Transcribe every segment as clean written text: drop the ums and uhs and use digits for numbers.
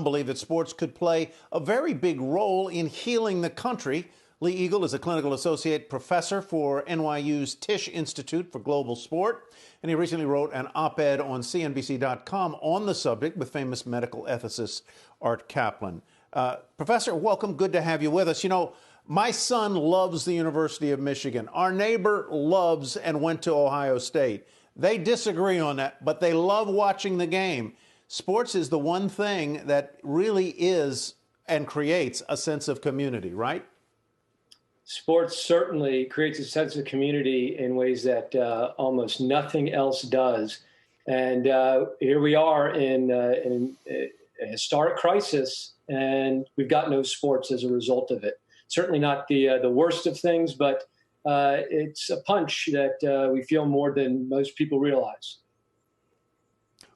believe that sports could play a very big role in healing the country. Lee Igel is a clinical associate professor for NYU's Tisch Institute for Global Sport, and he recently wrote an op-ed on CNBC.com on the subject with famous medical ethicist Art Kaplan. Professor, welcome. Good to have you with us. You know, my son loves the University of Michigan. Our neighbor loves and went to Ohio State. They disagree on that, but they love watching the game. Sports is the one thing that really is and creates a sense of community, right? Sports certainly creates a sense of community in ways that almost nothing else does. And here we are in a historic crisis, and we've got no sports as a result of it. Certainly not the worst of things, but it's a punch that we feel more than most people realize.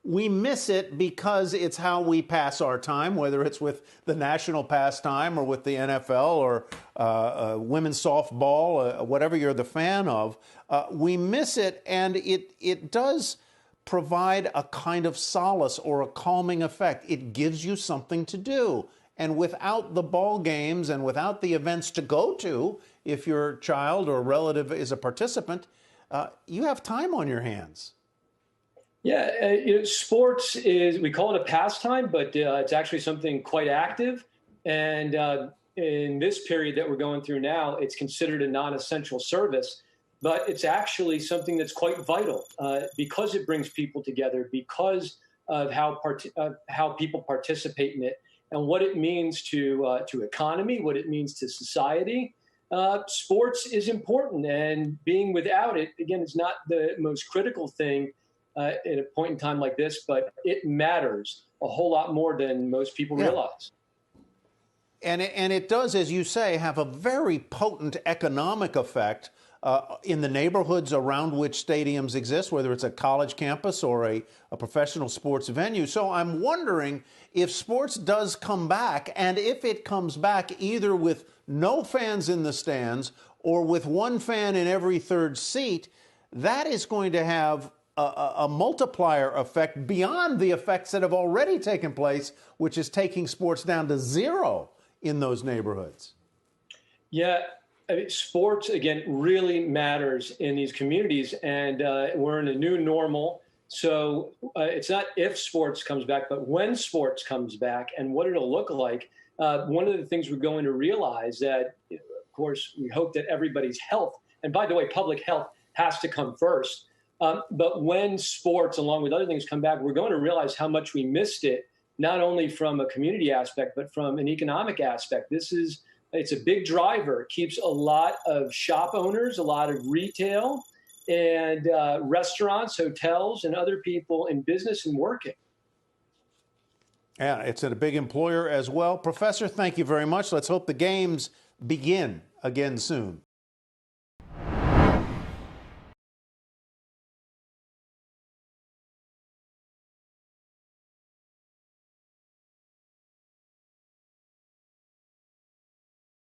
We miss it because it's how we pass our time, whether it's with the national pastime or with the NFL or women's softball, whatever you're the fan of. We miss it, and it does provide a kind of solace or a calming effect. It gives you something to do. And without the ball games and without the events to go to, if your child or relative is a participant, you have time on your hands. Yeah, sports is, we call it a pastime, but it's actually something quite active. And in this period that we're going through now, it's considered a non-essential service, but it's actually something that's quite vital because it brings people together, because of how people participate in it and what it means to economy, what it means to society. Sports is important, and being without it, again, is not the most critical thing in a point in time like this, but it matters a whole lot more than most people realize. And it does, as you say, have a very potent economic effect in the neighborhoods around which stadiums exist, whether it's a college campus or a professional sports venue. So I'm wondering if sports does come back, and if it comes back either with no fans in the stands or with one fan in every third seat, that is going to have a multiplier effect beyond the effects that have already taken place, which is taking sports down to zero in those neighborhoods. Yeah, I mean, sports, again, really matters in these communities, and we're in a new normal. So it's not if sports comes back, but when sports comes back and what it'll look like. One of the things we're going to realize that, of course, we hope that everybody's health, and by the way, public health has to come first. But when sports, along with other things, come back, we're going to realize how much we missed it, not only from a community aspect, but from an economic aspect. It's a big driver. It keeps a lot of shop owners, a lot of retail, and restaurants, hotels, and other people in business and working. Yeah, it's a big employer as well. Professor, thank you very much. Let's hope the games begin again soon.